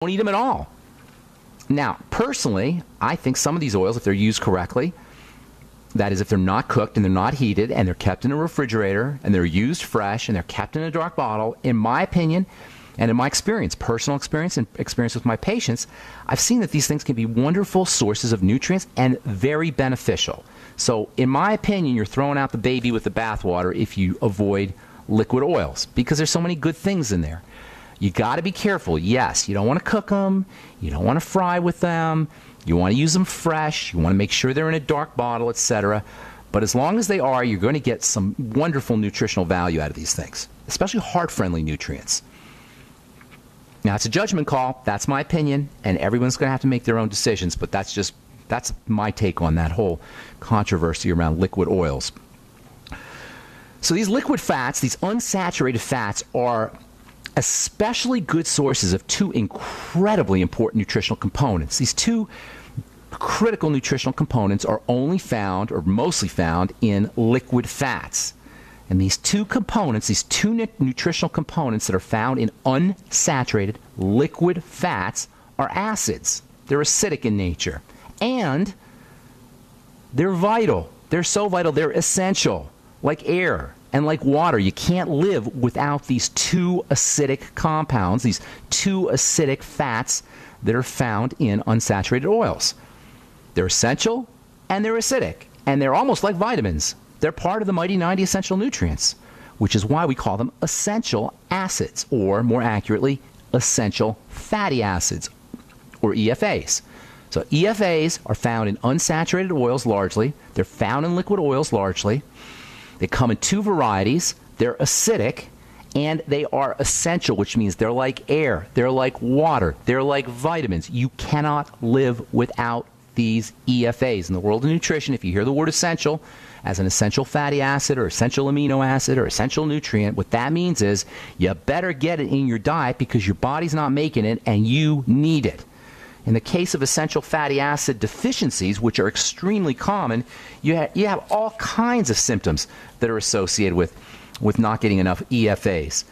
don't eat them at all. Now, personally, I think some of these oils, if they're used correctly, that is, if they're not cooked and they're not heated and they're kept in a refrigerator and they're used fresh and they're kept in a dark bottle, in my opinion and in my experience, personal experience and experience with my patients, I've seen that these things can be wonderful sources of nutrients and very beneficial. So, in my opinion, you're throwing out the baby with the bathwater if you avoid liquid oils because there's so many good things in there. You got to be careful. Yes, you don't want to cook them. You don't want to fry with them. You want to use them fresh. You want to make sure they're in a dark bottle, etc. But as long as they are, you're going to get some wonderful nutritional value out of these things, especially heart-friendly nutrients. Now, it's a judgment call. That's my opinion, and everyone's going to have to make their own decisions, but that's my take on that whole controversy around liquid oils. So these liquid fats, these unsaturated fats, are especially good sources of two incredibly important nutritional components. These two critical nutritional components are only found, or mostly found, in liquid fats. And these two components, these two nutritional components that are found in unsaturated liquid fats are acids. They're acidic in nature. And they're vital. They're so vital, they're essential, like air and like water. You can't live without these two acidic compounds, these two acidic fats that are found in unsaturated oils. They're essential and they're acidic, and they're almost like vitamins. They're part of the mighty 90 essential nutrients, which is why we call them essential acids, or more accurately, essential fatty acids, or EFAs. So EFAs are found in unsaturated oils largely. They're found in liquid oils largely. They come in two varieties. They're acidic, and they are essential, which means they're like air, they're like water, they're like vitamins. You cannot live without these EFAs. In the world of nutrition, if you hear the word essential as an essential fatty acid or essential amino acid or essential nutrient, what that means is you better get it in your diet because your body's not making it and you need it. In the case of essential fatty acid deficiencies, which are extremely common, you have all kinds of symptoms that are associated with not getting enough EFAs,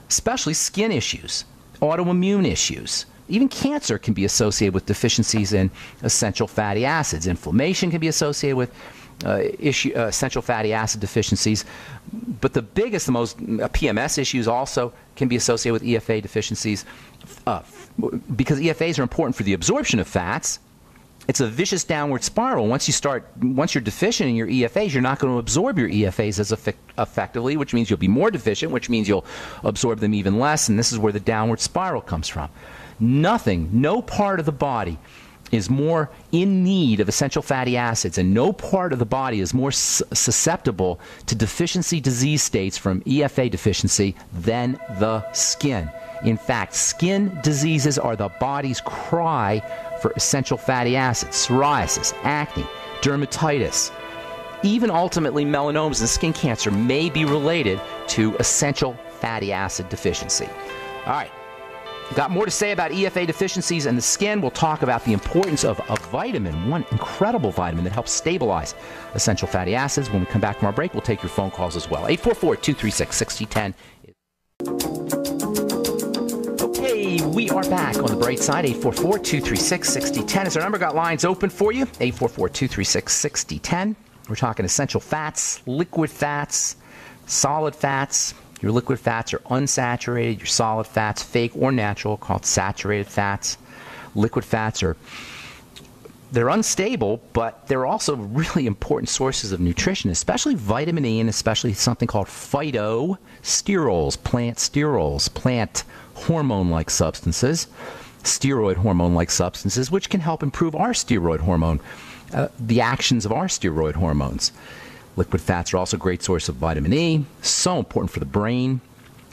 especially skin issues, autoimmune issues. Even cancer can be associated with deficiencies in essential fatty acids. Inflammation can be associated with essential fatty acid deficiencies. But the biggest, the most PMS issues also can be associated with EFA deficiencies. Because EFAs are important for the absorption of fats, it's a vicious downward spiral. Once you're deficient in your EFAs, you're not going to absorb your EFAs as effectively, which means you'll be more deficient, which means you'll absorb them even less, and this is where the downward spiral comes from. No part of the body is more in need of essential fatty acids, and no part of the body is more susceptible to deficiency disease states from EFA deficiency than the skin. In fact, skin diseases are the body's cry for essential fatty acids. Psoriasis, acne, dermatitis, even ultimately melanomas and skin cancer may be related to essential fatty acid deficiency. All right. Got more to say about EFA deficiencies and the skin. We'll talk about the importance of a vitamin, one incredible vitamin that helps stabilize essential fatty acids. When we come back from our break, we'll take your phone calls as well. 844-236-6010. Okay, we are back on the bright side. 844-236-6010 is our number. Got lines open for you. 844-236-6010. We're talking essential fats, liquid fats, solid fats. Your liquid fats are unsaturated. Your solid fats, fake or natural, called saturated fats. Liquid fats they're unstable, but they're also really important sources of nutrition, especially vitamin E and especially something called phytosterols, plant hormone-like substances, steroid hormone-like substances, which can help improve our steroid hormone, the actions of our steroid hormones. Liquid fats are also a great source of vitamin E, so important for the brain.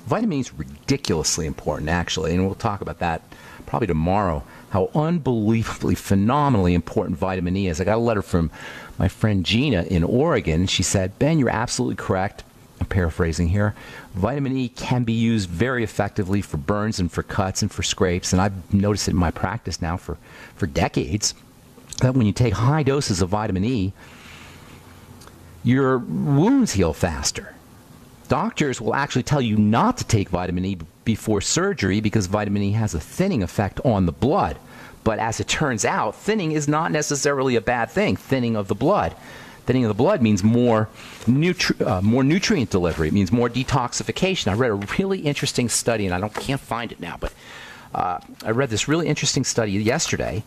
Vitamin E is ridiculously important, actually, and we'll talk about that probably tomorrow, how unbelievably, phenomenally important vitamin E is. I got a letter from my friend Gina in Oregon. She said, Ben, you're absolutely correct. I'm paraphrasing here. Vitamin E can be used very effectively for burns and for cuts and for scrapes, and I've noticed it in my practice now for decades, that when you take high doses of vitamin E, your wounds heal faster. doctors will actually tell you not to take vitamin E before surgery because vitamin E has a thinning effect on the blood. But as it turns out, thinning is not necessarily a bad thing, thinning of the blood. Thinning of the blood means more nutrient delivery. It means more detoxification. I read a really interesting study, and I can't find it now, but I read this really interesting study yesterday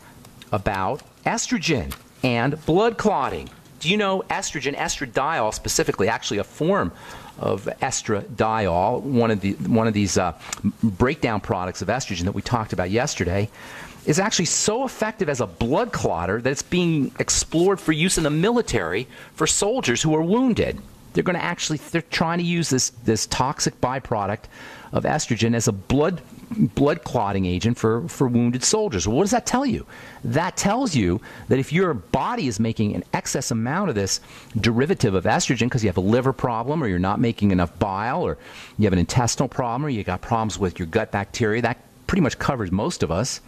about estrogen and blood clotting. Do you know estrogen, estradiol specifically, actually a form of estradiol, one of these breakdown products of estrogen that we talked about yesterday, is actually so effective as a blood clotter that it's being explored for use in the military for soldiers who are wounded. They're trying to use this toxic byproduct of estrogen as a blood clotting agent for wounded soldiers. Well, what does that tell you? That tells you that if your body is making an excess amount of this derivative of estrogen because you have a liver problem or you're not making enough bile or you have an intestinal problem or you got problems with your gut bacteria, that pretty much covers most of us,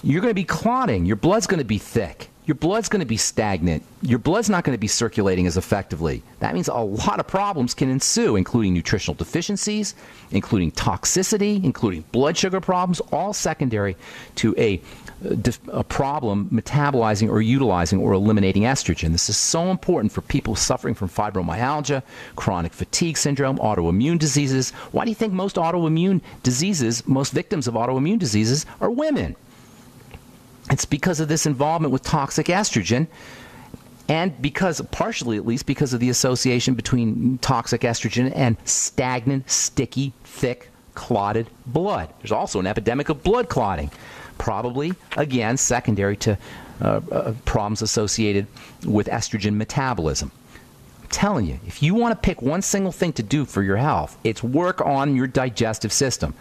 you're going to be clotting. Your blood's going to be thick. Your blood's going to be stagnant. Your blood's not going to be circulating as effectively. That means a lot of problems can ensue, including nutritional deficiencies, including toxicity, including blood sugar problems, all secondary to a problem metabolizing or utilizing or eliminating estrogen. This is so important for people suffering from fibromyalgia, chronic fatigue syndrome, autoimmune diseases. Why do you think most victims of autoimmune diseases are women? It's because of this involvement with toxic estrogen and partially at least, because of the association between toxic estrogen and stagnant, sticky, thick, clotted blood. There's also an epidemic of blood clotting, probably, again, secondary to problems associated with estrogen metabolism. I'm telling you, if you want to pick one single thing to do for your health, it's work on your digestive system.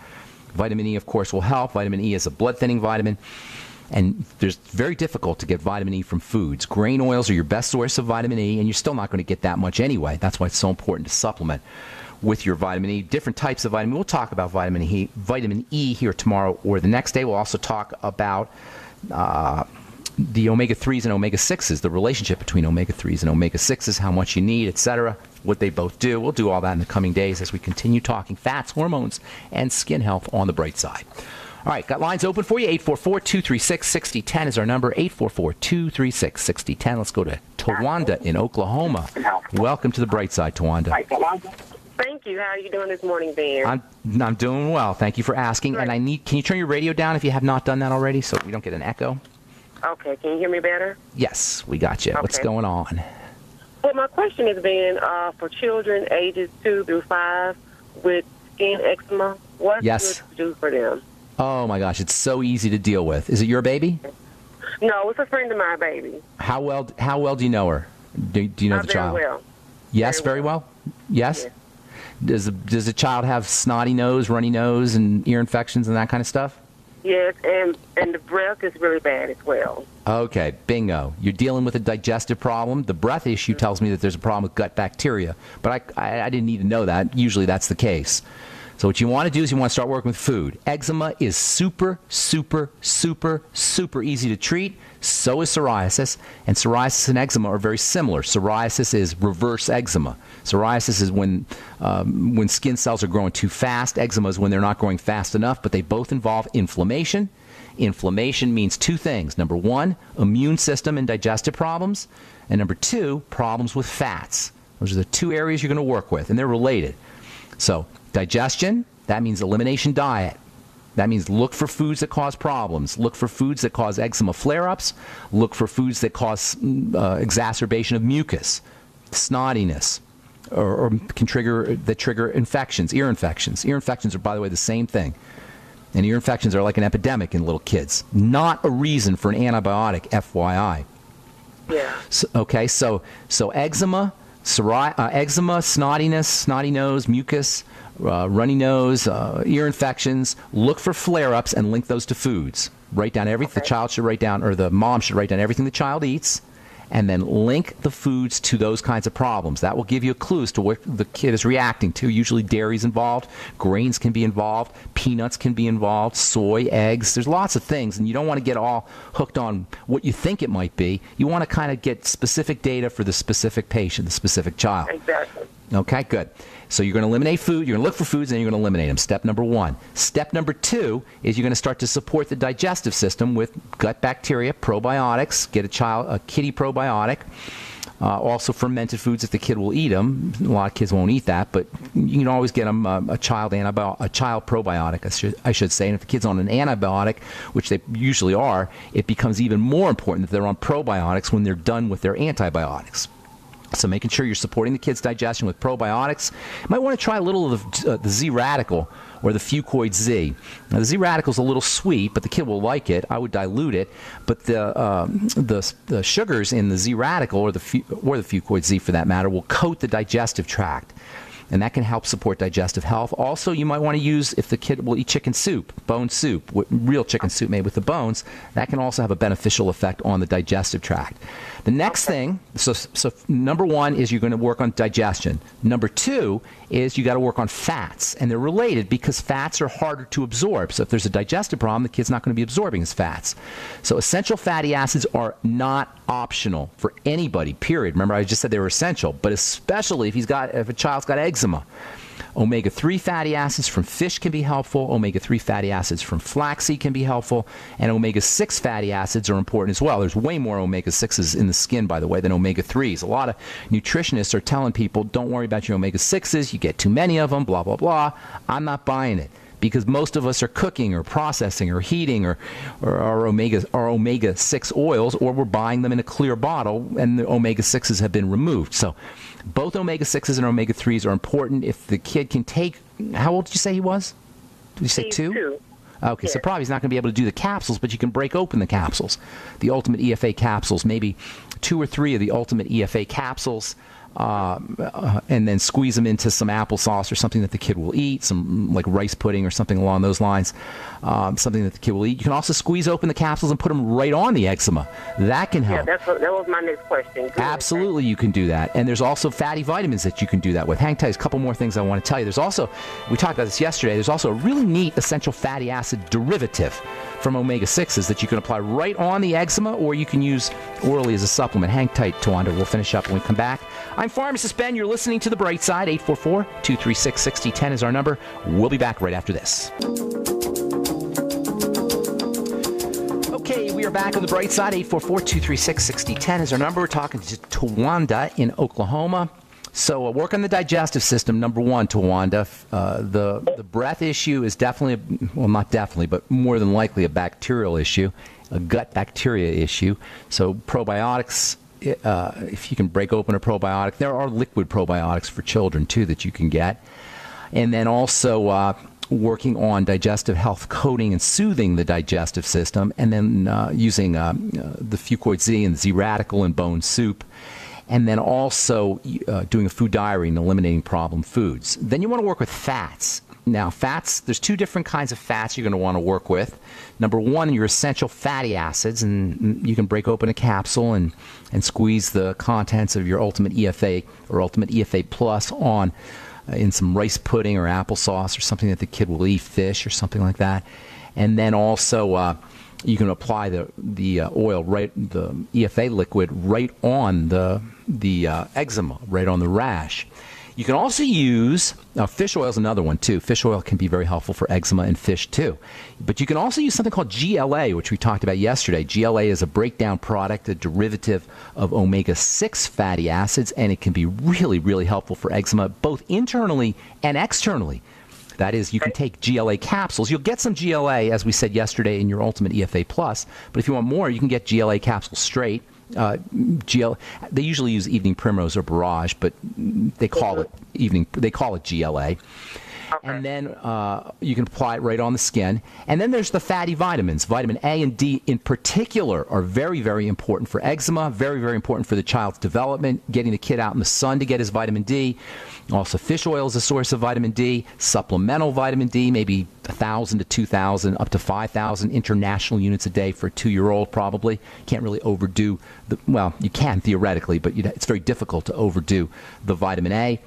Vitamin E, of course, will help. Vitamin E is a blood-thinning vitamin. And it's very difficult to get vitamin E from foods. Grain oils are your best source of vitamin E, and you're still not going to get that much anyway. That's why it's so important to supplement with your vitamin E. Different types of vitamin. We'll talk about vitamin E here tomorrow or the next day. We'll also talk about the omega-3s and omega-6s, the relationship between omega-3s and omega-6s, how much you need, etc., what they both do. We'll do all that in the coming days as we continue talking fats, hormones, and skin health on the bright side. All right, got lines open for you. 844-236-6010 is our number, 844-236-6010. Let's go to Tawanda in Oklahoma. Welcome to the bright side, Tawanda. Thank you. How are you doing this morning, Ben? I'm doing well. Thank you for asking. Great. And can you turn your radio down if you have not done that already so we don't get an echo? Okay, can you hear me better? Yes, we got you. Okay. What's going on? Well, my question is, Ben, for children ages 2 through 5 with skin eczema, what's good to do for them? Oh, my gosh, it's so easy to deal with. Is it your baby? No, it's a friend of my baby. How well do you know her? Do you know the child? Very well. Yes, very well? Yes? Does the child have snotty nose, runny nose, and ear infections and that kind of stuff? Yes, and the breath is really bad as well. Okay, bingo. You're dealing with a digestive problem. The breath issue tells me that there's a problem with gut bacteria, but I didn't need to know that. Usually that's the case. So what you want to do is you want to start working with food. Eczema is super, super, super, super easy to treat. So is psoriasis. And psoriasis and eczema are very similar. Psoriasis is reverse eczema. Psoriasis is when skin cells are growing too fast. Eczema is when they're not growing fast enough, but they both involve inflammation. Inflammation means two things. Number one, immune system and digestive problems. And number two, problems with fats. Those are the two areas you're going to work with, and they're related. So digestion, that means elimination diet. That means look for foods that cause problems. Look for foods that cause eczema flare-ups. Look for foods that cause exacerbation of mucus, snottiness, or trigger infections, ear infections. Ear infections are, by the way, the same thing. And ear infections are like an epidemic in little kids. Not a reason for an antibiotic, FYI. Yeah. So eczema, snottiness, snotty nose, mucus, runny nose, ear infections. Look for flare-ups and link those to foods. Write down everything the child should write down, or the mom should write down everything the child eats, and then link the foods to those kinds of problems. That will give you a clue as to what the kid is reacting to. Usually dairy's involved, grains can be involved, peanuts can be involved, soy, eggs. There's lots of things, and you don't want to get all hooked on what you think it might be. You want to kind of get specific data for the specific patient, the specific child. Exactly. Okay, good. So you're going to eliminate food, you're going to look for foods, and then you're going to eliminate them. Step number 1. Step number 2 is you're going to start to support the digestive system with gut bacteria, probiotics, get a kitty probiotic. Also fermented foods if the kid will eat them. A lot of kids won't eat that, but you can always get them a child probiotic, I should say. And if the kid's on an antibiotic, which they usually are, it becomes even more important that they're on probiotics when they're done with their antibiotics. So making sure you're supporting the kid's digestion with probiotics. You might want to try a little of the Z Radical or the Fucoid Z. Now, the Z Radical is a little sweet, but the kid will like it. I would dilute it, but the sugars in the Z Radical or the Fucoid Z, for that matter, will coat the digestive tract, and that can help support digestive health. Also, you might want to use, if the kid will eat chicken soup, bone soup, real chicken soup made with the bones, that can also have a beneficial effect on the digestive tract. The next thing, so number 1 is you're going to work on digestion. Number 2 is you got to work on fats, and they're related because fats are harder to absorb. So if there's a digestive problem, the kid's not going to be absorbing his fats. So essential fatty acids are not optional for anybody, period. Remember, I just said they were essential, but especially if a child's got eczema. Omega-3 fatty acids from fish can be helpful. Omega-3 fatty acids from flaxseed can be helpful. And omega-6 fatty acids are important as well. There's way more omega-6s in the skin, by the way, than omega-3s. A lot of nutritionists are telling people, don't worry about your omega-6s. You get too many of them, blah, blah, blah. I'm not buying it, because most of us are cooking or processing or heating or our omega-6 oils, or we're buying them in a clear bottle and the omega-6s have been removed. So both omega-6s and omega-3s are important. If the kid can take, how old did you say he was? Did you say 2? 2. Okay, yes. So probably he's not going to be able to do the capsules, but you can break open the capsules, the Ultimate EFA capsules, maybe 2 or 3 of the Ultimate EFA capsules, and then squeeze them into some applesauce or something that the kid will eat, some like rice pudding or something along those lines, something that the kid will eat. You can also squeeze open the capsules and put them right on the eczema. That can help. Yeah, that was my next question. Good. Absolutely, you can do that. And there's also fatty vitamins that you can do that with. Hang tight, there's a couple more things I want to tell you. There's also, we talked about this yesterday, there's also a really neat essential fatty acid derivative from omega-6s that you can apply right on the eczema, or you can use orally as a supplement. Hang tight, Tawanda. We'll finish up when we come back. I'm Pharmacist Ben. You're listening to The Bright Side. 844-236-6010 is our number. We'll be back right after this. Okay, we are back on The Bright Side. 844-236-6010 is our number. We're talking to Tawanda in Oklahoma. So work on the digestive system, number 1, Tawanda. The breath issue is definitely, well, not definitely, but more than likely a bacterial issue, a gut bacteria issue. So probiotics, if you can break open a probiotic, there are liquid probiotics for children, too, that you can get. And then also working on digestive health, coating and soothing the digestive system, and then using the Fucoid Z and Z Radical in bone soup. And then also doing a food diary and eliminating problem foods. Then you want to work with fats. Now, fats, there's 2 different kinds of fats you're going to want to work with. Number 1, your essential fatty acids, and you can break open a capsule and squeeze the contents of your Ultimate EFA or Ultimate EFA Plus on in some rice pudding or applesauce or something that the kid will eat, fish or something like that. And then also you can apply the oil, right, the EFA liquid, right on the eczema, right on the rash. You can also use fish oil is another one too. Fish oil can be very helpful for eczema and fish too. But you can also use something called GLA, which we talked about yesterday. GLA is a breakdown product, a derivative of omega-6 fatty acids, and it can be really, really helpful for eczema, both internally and externally. That is, you can take GLA capsules. You'll get some GLA, as we said yesterday, in your Ultimate EFA Plus. But if you want more, you can get GLA capsules straight. They usually use Evening Primrose or Barrage, but they call it GLA. Okay. And then you can apply it right on the skin. And then there's the fatty vitamins. Vitamin A and D in particular are very, very important for eczema, very, very important for the child's development, getting the kid out in the sun to get his vitamin D. Also, fish oil is a source of vitamin D. Supplemental vitamin D, maybe 1,000 to 2,000, up to 5,000 international units a day for a 2-year-old probably. Can't really overdo well, you can theoretically, but it's very difficult to overdo the vitamin A.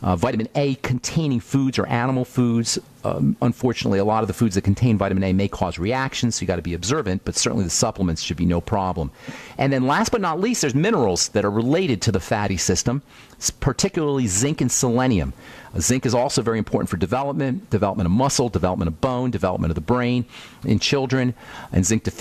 Vitamin A containing foods or animal foods unfortunately, a lot of the foods that contain vitamin A may cause reactions, so you got to be observant, but certainly the supplements should be no problem. And then last but not least, there's minerals that are related to the fatty system, particularly zinc and selenium. Zinc is also very important for development of muscle, development of bone, development of the brain in children, and zinc deficiency